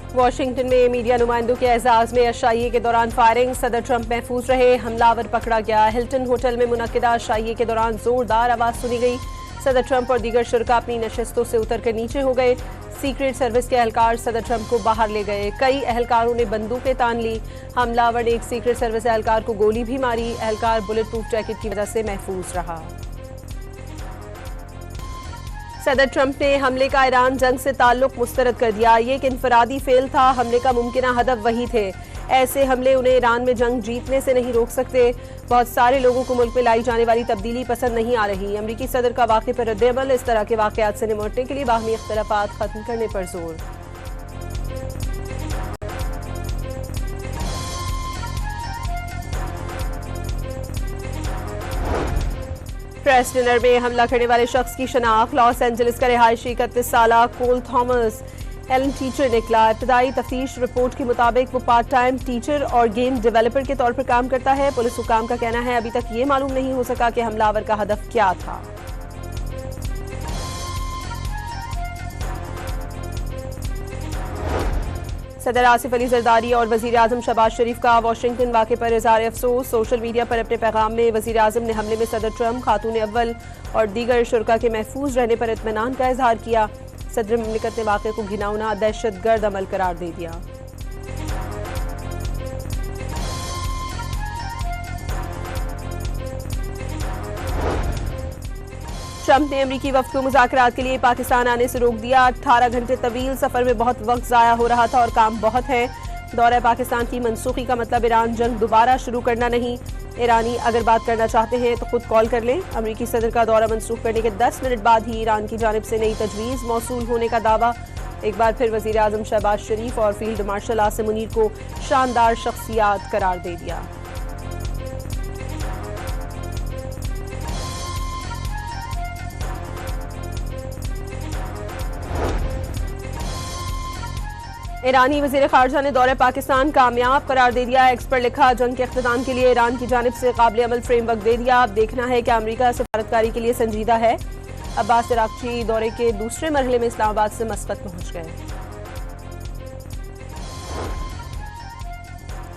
Washington में media नुमाइंदों के एजाज में अशाइये के दौरान फायरिंग, सदर ट्रंप महफूज रहे, हमलावर पकड़ा गया। हिल्टन होटल में मुनक्किदा अशाइये के दौरान जोरदार आवाज सुनी गई। सदर ट्रंप और दीगर शुरका अपनी नशस्तों से उतरकर नीचे हो गए। सीक्रेट सर्विस के एहलकार सदर ट्रंप को बाहर ले गए। कई एहलकारों ने बंदूकें तान ली। हमलावर ने एक सीक्रेट सर्विस एहलकार को गोली भी मारी। एहलकार बुलेट प्रूफ जैकेट की वजह से महफूज रहा। सदर ट्रंप ने हमले का ईरान जंग से ताल्लुक मुस्तरद कर दिया। ये एक इनफरादी फेल था। हमले का मुमकिना हदफ वही थे। ऐसे हमले उन्हें ईरान में जंग जीतने से नहीं रोक सकते। बहुत सारे लोगों को मुल्क में लाई जाने वाली तब्दीली पसंद नहीं आ रही। अमरीकी सदर का वाक़े पर रद्द-ए-अमल, इस तरह के वाक़यात से निमटने के लिए बाहमी इख्तिलाफात खत्म करने पर जोर। प्रेस डिनर में हमला करने वाले शख्स की शनाख्त, लॉस एंजलिस का रिहायशी 31 साला कोल थॉमस एलन टीचर निकला। इब्तदाई तफ्तीश रिपोर्ट के मुताबिक वो पार्ट टाइम टीचर और गेम डेवलपर के तौर पर काम करता है। पुलिस हुकाम का कहना है अभी तक ये मालूम नहीं हो सका कि हमलावर का हदफ क्या था। सदर आसिफ अली जरदारी और वजीर आजम शहबाज शरीफ का वाशिंगटन वाक़े पर इज़हार अफसोस। सोशल मीडिया पर अपने पैगाम में वजीर आजम ने हमले में सदर ट्रंप, खातून अव्वल और दीगर शुरका के महफूज रहने पर इत्मीनान का इजहार किया। सदर मुमलिकत ने वाक़े को घिनौना दहशतगर्द अमल करार दे दिया। ट्रंप ने अमरीकी वफ्द को मुज़ाकरात के लिए पाकिस्तान आने से रोक दिया। 18 घंटे तवील सफर में बहुत वक्त ज़ाया हो रहा था और काम बहुत है। दौरा पाकिस्तान की मनसूखी का मतलब ईरान जंग दोबारा शुरू करना नहीं। ईरानी अगर बात करना चाहते हैं तो खुद कॉल कर लें। अमरीकी सदर का दौरा मनसूख करने के 10 मिनट बाद ही ईरान की जानिब से नई तजवीज़ मौसूल होने का दावा। एक बार फिर वज़ीर आज़म शहबाज शरीफ और फील्ड मार्शल आसिम मुनीर को शानदार शख्सियात करार दे दिया। ईरानी वज़ीर ख़ारजा ने दौरे पाकिस्तान कामयाब करार दे दिया। एक्स पर लिखा, जंग के इख्तिताम के लिए ईरान की जानिब से काबिल अमल फ्रेमवर्क दे दिया। अब देखना है कि अमरीका सिफारतकारी के लिए संजीदा है। अब्बास इराक़ची दौरे के दूसरे मरहले में इस्लामाबाद से मस्कत पहुंच गए।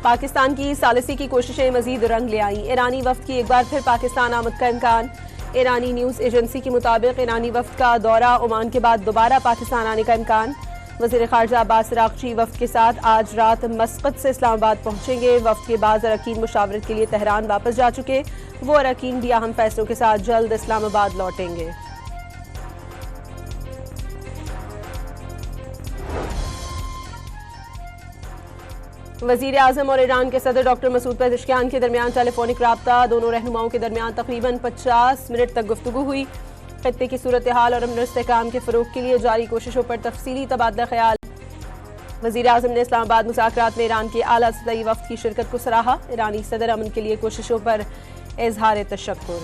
पाकिस्तान की सालिसी की कोशिशें मजीद रंग ले आईं। ईरानी वफ्द की एक बार फिर पाकिस्तान आमद का इम्कान। ईरानी न्यूज़ एजेंसी के मुताबिक ईरानी वफ्द का दौरा ओमान के बाद दोबारा पाकिस्तान आने का इम्कान। वज़ीर ख़ारजा अब्बास इराक़ची वफ्द के साथ आज रात मस्कत से इस्लामाबाद पहुंचेंगे। वफ्द के बाद अरकान मुशावरत के लिए तेहरान वापस जा चुके। वो अरकान भी अहम फैसलों के साथ जल्द इस्लामाबाद लौटेंगे। वज़ीर आज़म और ईरान के सदर डॉक्टर मसूद पेज़ेश्कियान के दरमियान टेलीफोनिक राब्ता। दोनों रहनुमाओं के दरमियान तकरीबन 50 मिनट तक गुफ्तगू हुई। खत्ते की सूरत हाल और अमन इस्तेहकाम के फ़रोग़ के लिए जारी कोशिशों पर तफसीली तबादला ख्याल। वज़ीर आज़म ने इस्लामाबाद मुज़ाकरात में ईरान के आला सतही वफ़द की शिरकत को सराहा। ईरानी सदर अमन के लिए कोशिशों पर इज़हार तशक्कुर।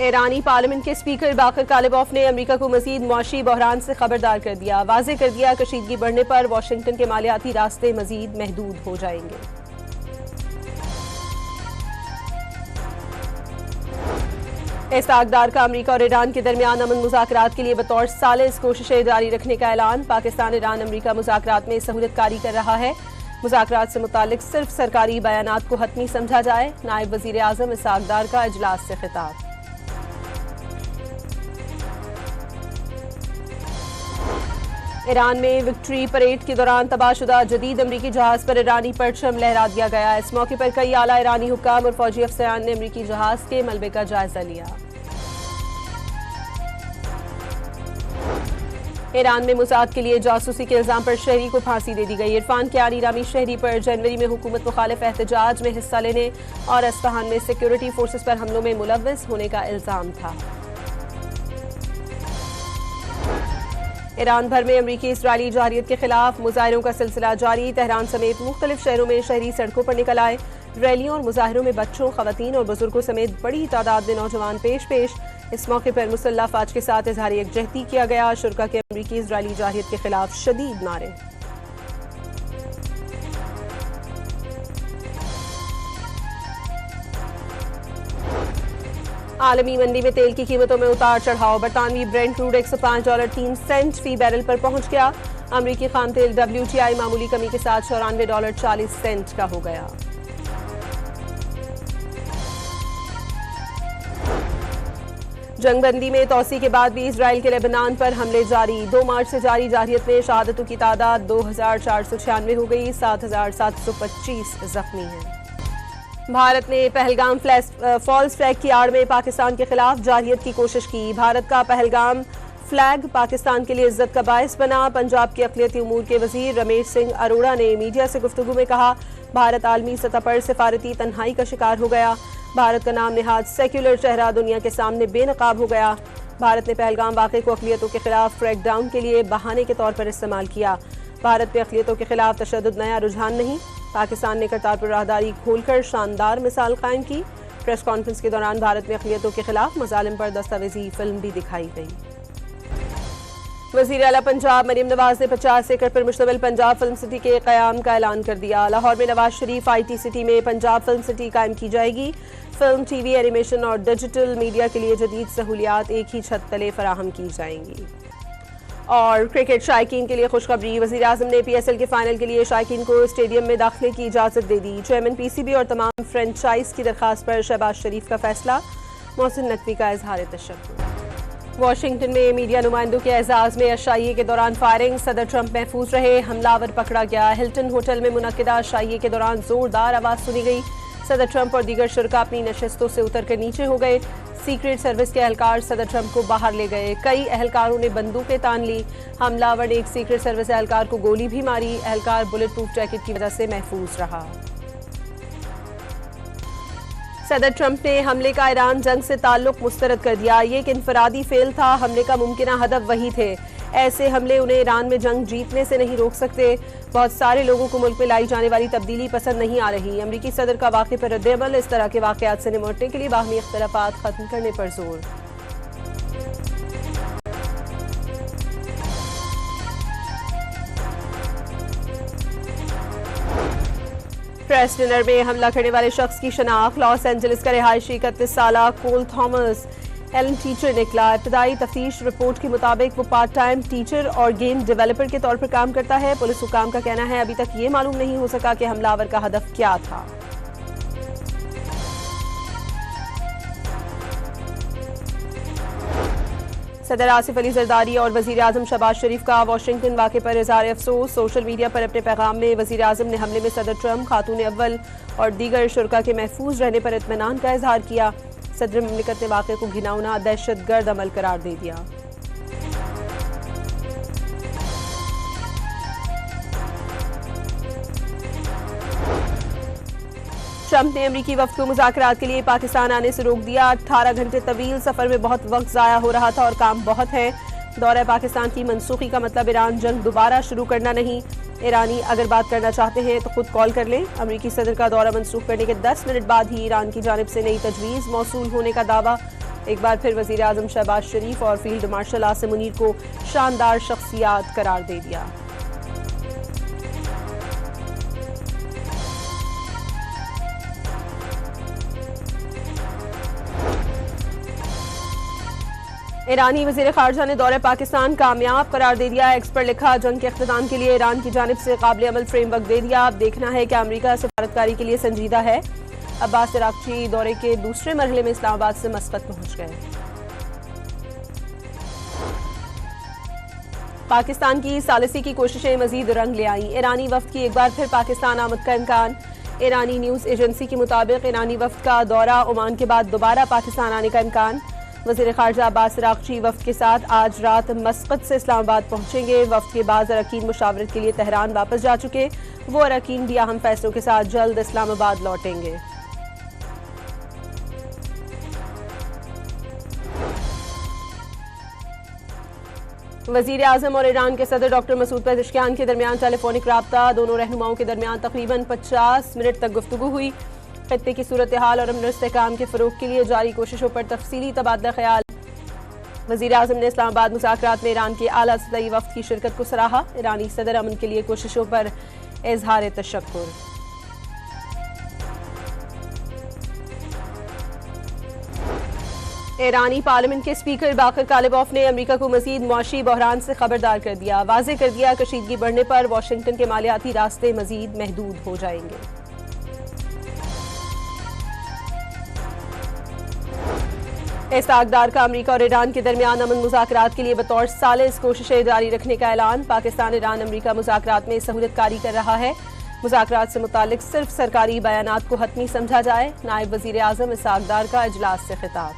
ईरानी पार्लियामेंट के स्पीकर बाकर कालिबॉफ ने अमरीका को मज़ीद मुआशी बहरान से खबरदार कर दिया। वाज़ेह कर दिया कशीदगी बढ़ने पर वाशिंगटन के मालियाती रास्ते मज़ीद महदूद हो जाएंगे। इस्ताकदार का अमरीका और ईरान के दरमियान अमन मुज़ाकरात के लिए बतौर सालिस कोशिशें जारी रखने का ऐलान। पाकिस्तान ईरान अमरीका मुज़ाकरात में सहूलतकारी कर रहा है। मुज़ाकरात से मुतालिक सिर्फ सरकारी बयानात को हतमी समझा जाए। नायब वज़ीर आज़म इस्ताकदार का इजलास से खिताब। ईरान में विक्ट्री परेड के दौरान तबाहशुदा जदीद अमरीकी जहाज पर ईरानी परचम लहरा दिया गया। इस मौके पर कई आला ईरानी हुक्काम और फौजी अफसरान ने अमरीकी जहाज के मलबे का जायजा लिया। ईरान में मुसाद के लिए जासूसी के इल्जाम पर शहरी को फांसी दे दी गई। इरफान कियानी नामी शहरी पर जनवरी में हुकूमत मुखालिफ एहतजाज में हिस्सा लेने और अस्फहान में सिक्योरिटी फोर्सेस पर हमलों में मुलव्वस होने का इल्जाम था। ईरान भर में अमरीकी इसराइली जारियत के खिलाफ मुजाहिरों का सिलसिला जारी। तेहरान समेत मुख्तलिफ शहरों में शहरी सड़कों पर निकल आए। रैलियों और मुजाहिरों में बच्चों, खवातीन और बुजुर्गों समेत बड़ी तादाद में नौजवान पेश। इस मौके पर मुसल्लह अफवाज के साथ इजहार यकजहती किया गया। शुरका के अमरीकी इसराइली जारियत के खिलाफ शदीद नारे। आलमी मंडी में तेल की कीमतों में उतार चढ़ाव। बरतानवी ब्रेंट क्रूड $105.03 फी बैरल पर पहुंच गया। अमरीकी खाम तेल WTI मामूली कमी के साथ $94.40 का हो गया। जंगबंदी में तोसी के बाद भी इसराइल के लेबनान पर हमले जारी। 2 मार्च से जारी जारहियत में शहादतों की तादाद 2496 हो गई, 7725 जख्मी हैं। भारत ने पहलगाम फॉल्स फ्लैग की आड़ में पाकिस्तान के खिलाफ जारहियत की कोशिश की। भारत का पहलगाम फ्लैग पाकिस्तान के लिए इज्जत का बायस बना। पंजाब के अक़लियती उमूर के वजीर रमेश सिंह अरोड़ा ने मीडिया से गुफ्तगू में कहा, भारत आलमी सतह पर सिफारती तन्हाई का शिकार हो गया। भारत का नाम निहाद सेक्युलर चेहरा दुनिया के सामने बेनकाब हो गया। भारत ने पहलगाम वाक़े को अक़लियतों के खिलाफ क्रैकडाउन के लिए बहाने के तौर पर इस्तेमाल किया। भारत में अक़लियतों के खिलाफ तशद्दुद नया रुझान नहीं। पाकिस्तान ने करतारपुर राहदारी खोलकर शानदार मिसाल कायम की। प्रेस कॉन्फ्रेंस के दौरान भारत में अक़लियतों के खिलाफ मज़ालिम पर दस्तावेजी फिल्म भी दिखाई गई। वज़ीर आला पंजाब मरीम नवाज ने 50 एकड़ पर मुश्तमिल पंजाब फिल्म सिटी के क़याम का ऐलान कर दिया। लाहौर में नवाज शरीफ IT सिटी में पंजाब फिल्म सिटी कायम की जाएगी। फिल्म, TV, एनिमेशन और डिजिटल मीडिया के लिए जदीद सहूलियात एक ही छत तले फराहम की जाएंगी। और क्रिकेट शायकीन के लिए खुशखबरी। वज़ीर आज़म ने PSL के फाइनल के लिए शायकीन को स्टेडियम में दाखिले की इजाज़त दे दी। चेयरमैन PCB और तमाम फ्रेंचाइज की दरख्वास्त पर शहबाज शरीफ का फैसला। मोहसिन नकवी का इजहार तशक्कुर। वाशिंगटन में मीडिया नुमाइंदों के एजाज में अशाइये के दौरान फायरिंग। सदर ट्रंप महफूज रहे, हमलावर पकड़ा गया। हिल्टन होटल में मुनक्किदा अशाइये के दौरान जोरदार आवाज़ सुनी गई। सदर ट्रंप और दीगर शुरका अपनी नशस्तों से उतरकर नीचे हो गए। सीक्रेट सर्विस के एहलकार सदर ट्रंप को बाहर ले गए। कई एहलकारों ने बंदूकें तान ली। हमलावर ने एक सीक्रेट सर्विस एहलकार को गोली भी मारी। एहलकार बुलेट प्रूफ जैकेट की वजह से महफूज रहा। सदर ट्रंप ने हमले का ईरान जंग से ताल्लुक मुस्तरद कर दिया। ये एक इनफरादी फेल था। हमले का मुमकिना हदफ वही थे। ऐसे हमले उन्हें ईरान में जंग जीतने से नहीं रोक सकते। बहुत सारे लोगों को मुल्क में लाई जाने वाली तब्दीली पसंद नहीं आ रही। अमरीकी सदर का वाक़े पर रद्द-ए-अमल। इस तरह के वाक़यात से निपटने के लिए बाहमी इख्तिलाफात खत्म करने पर जोर। प्रेस डिनर में हमला करने वाले शख्स की शनाख्त। लॉस एंजलिस का रिहायशी 31 साला कोल थॉमस एलन टीचर निकला। इब्तदाई तफ्तीश रिपोर्ट के मुताबिक वो पार्ट टाइम टीचर और गेम डेवलपर के तौर पर काम करता है। पुलिस हुकाम का कहना है अभी तक ये मालूम नहीं हो सका कि हमलावर का हदफ क्या था। सदर आसिफ अली जरदारी और वज़ीर आज़म शहबाज शरीफ का वाशिंगटन वाक़े पर इज़हार अफसोस। सोशल मीडिया पर अपने पैगाम में वज़ीर आज़म ने हमले में सदर ट्रंप, खातून अव्वल और दीगर शुरका के महफूज रहने पर इत्मीनान का इज़हार किया। सदर मुमलिकत ने वाक़े को घिनौना दहशतगर्द अमल करार दे दिया। ट्रंप ने अमरीकी वफ़द को मुज़ाकरात के लिए पाकिस्तान आने से रोक दिया। 18 घंटे तवील सफ़र में बहुत वक्त ज़ाया हो रहा था और काम बहुत है। दौरा पाकिस्तान की मनसूखी का मतलब ईरान जंग दोबारा शुरू करना नहीं। ईरानी अगर बात करना चाहते हैं तो खुद कॉल कर लें। अमरीकी सदर का दौरा मनसूख करने के 10 मिनट बाद ही ईरान की जानिब से नई तजवीज़ मौसूल होने का दावा। एक बार फिर वज़ीर आज़म शहबाज शरीफ और फील्ड मार्शल आसिम मुनीर को शानदार शख्सियात करार दे दिया। ईरानी वज़ीर ख़ारजा ने दौरे पाकिस्तान कामयाब करार दे दिया। एक्स पर लिखा, जंग के इख्तिताम के लिए ईरान की जानिब से काबिल अमल फ्रेमवर्क दे दिया। अब देखना है कि अमरीका सिफारतकारी के लिए संजीदा है। अब्बास इराक़ची दौरे के दूसरे मरहले में इस्लामाबाद से मस्कत पहुंच गए। पाकिस्तान की सालिसी की कोशिशें मजीद रंग ले आईं। ईरानी वफ़द की एक बार फिर पाकिस्तान आमद का इम्कान। ईरानी न्यूज़ एजेंसी के मुताबिक ईरानी वफ़द का दौरा ओमान के बाद दोबारा पाकिस्तान आने का इम्कान। वज़ीर ख़ारजा अब्बास इराक़ची वफ़द के साथ आज रात मस्कत से इस्लामाबाद पहुंचेंगे। वफ़द के बाद अरकान मुशावरत के लिए तेहरान वापस जा चुके। वो अरकान भी अहम फैसलों के साथ जल्द इस्लामाबाद लौटेंगे। वज़ीर आज़म और ईरान के सदर डॉक्टर मसूद पेज़ेश्कियान के दरमियान टेलीफोनिक राब्ता। दोनों रहनुमाओं के दरमियान तकरीबन 50 मिनट तक गुफ्तगू हुई। खत्ते की सूरत हाल और अमन इस्तेहकाम के फ़रोग़ के लिए जारी कोशिशों पर तफसीली तबादला ख्याल। वज़ीर आज़म ने इस्लामाबाद मुज़ाकरात में ईरान के आला सतही वफ़द की शिरकत को सराहा। ईरानी सदर अमन के लिए कोशिशों पर इज़हार तशक्कुर। ईरानी पार्लियामेंट के स्पीकर बाकर कालिबॉफ ने अमेरिका को मजीद मुआशी बहरान से खबरदार कर दिया। वाज़ेह कर दिया कशीदगी बढ़ने पर वाशिंगटन के मालियाती रास्ते मजीद महदूद हो जाएंगे। इस्ताकदार का अमेरिका और ईरान के दरमियान अमन मुज़ाकरात के लिए बतौर सालिस कोशिशें जारी रखने का ऐलान। पाकिस्तान ईरान अमेरिका मुज़ाकरात में सहूलतकारी कर रहा है। मुज़ाकरात से मुतालिक सिर्फ सरकारी बयानात को हतमी समझा जाए। नायब वज़ीर आज़म इस्ताकदार का इजलास से खिताब।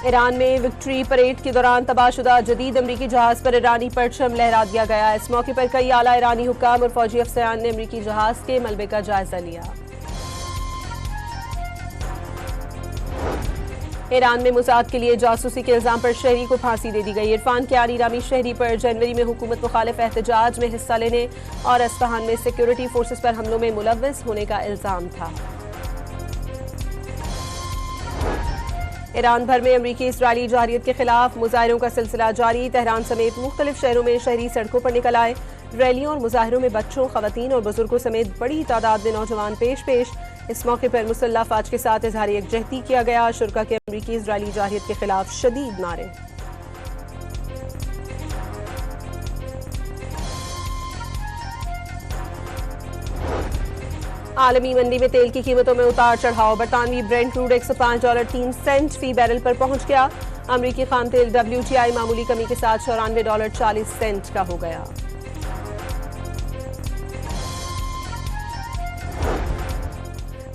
ईरान में विक्ट्री परेड के दौरान तबाहशुदा जदीद अमरीकी जहाज पर ईरानी परचम लहरा दिया गया। इस मौके पर कई आला ईरानी हुक्काम और फौजी अफसरान ने अमरीकी जहाज के मलबे का जायजा लिया। ईरान में मुसाद के लिए जासूसी के इल्जाम पर शहरी को फांसी दे दी गई। इरफान कियानी नामी शहरी पर जनवरी में हुकूमत मुखालिफ एहतजाज में हिस्सा लेने और अस्फहान में सिक्योरिटी फोर्सेस पर हमलों में मुलव्वस होने का इल्जाम था। ईरान भर में अमरीकी इसराइली जारियत के खिलाफ मुजाहिरों का सिलसिला जारी। तेहरान समेत मुख्तलिफ शहरों में शहरी सड़कों पर निकल आए। रैलियों और मुजाहिरों में बच्चों, खवातीन और बुजुर्गों समेत बड़ी तादाद में नौजवान पेश। इस मौके पर मुसल्लह अफवाज के साथ इजहार यकजहती किया गया। शुरा के अमरीकी इसराइली जारियत के खिलाफ शदीद नारे। आलमी मंडी में तेल की कीमतों में उतार चढ़ाव। बरतानवी ब्रेंट क्रूड $105.03 फी बैरल पर पहुंच गया। अमरीकी खाम तेल WTI मामूली कमी के साथ $94.40 का हो गया।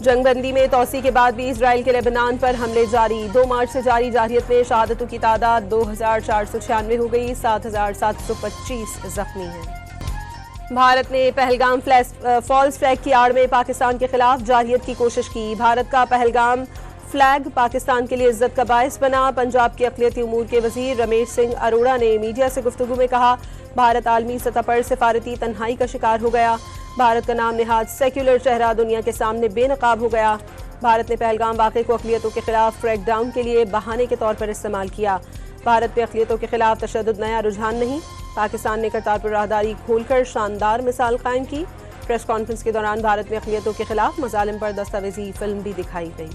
जंगबंदी में तोसी के बाद भी इसराइल के लेबनान पर हमले जारी। 2 मार्च से जारी जारहियत में शहादतों की तादाद 2496 हो गई। 7725 जख्मी हैं। भारत ने पहलगाम फॉल्स फ्लैग की आड़ में पाकिस्तान के खिलाफ जारहियत की कोशिश की। भारत का पहलगाम फ्लैग पाकिस्तान के लिए इज्जत का बायस बना। पंजाब के अक़लियती उमूर के वजीर रमेश सिंह अरोड़ा ने मीडिया से गुफ्तगू में कहा, भारत आलमी सतह पर सिफारती तन्हाई का शिकार हो गया। भारत का नाम निहाद सेक्युलर चेहरा दुनिया के सामने बेनकाब हो गया। भारत ने पहलगाम वाक़े को अक़लियतों के खिलाफ क्रैकडाउन के लिए बहाने के तौर पर इस्तेमाल किया। भारत पे अक़लियतों के खिलाफ तशद्दुद नया रुझान नहीं। पाकिस्तान ने करतारपुर राहदारी खोलकर शानदार मिसाल कायम की। प्रेस कॉन्फ्रेंस के दौरान भारत में अक़लियतों के खिलाफ मज़ालिम पर दस्तावेजी फिल्म भी दिखाई गई।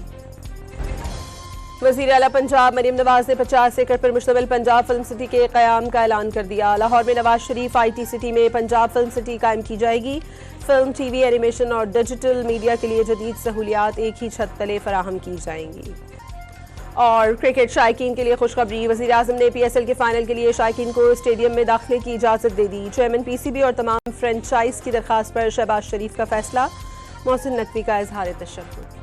वज़ीर आला पंजाब मरीम नवाज ने 50 एकड़ पर मुश्तमिल पंजाब फिल्म सिटी के क़याम का ऐलान कर दिया। लाहौर में नवाज शरीफ IT सिटी में पंजाब फिल्म सिटी कायम की जाएगी। फिल्म, TV, एनिमेशन और डिजिटल मीडिया के लिए जदीद सहूलियात एक ही छत तले फराहम की जाएंगी। और क्रिकेट शायकीन के लिए खुशखबरी। वज़ीर आज़म ने PSL के फाइनल के लिए शायकीन को स्टेडियम में दाखिले की इजाज़त दे दी। चेयरमैन PCB और तमाम फ्रेंचाइज की दरख्वास्त पर शहबाज शरीफ का फैसला। मोहसिन नकवी का इजहार तशक्कुर।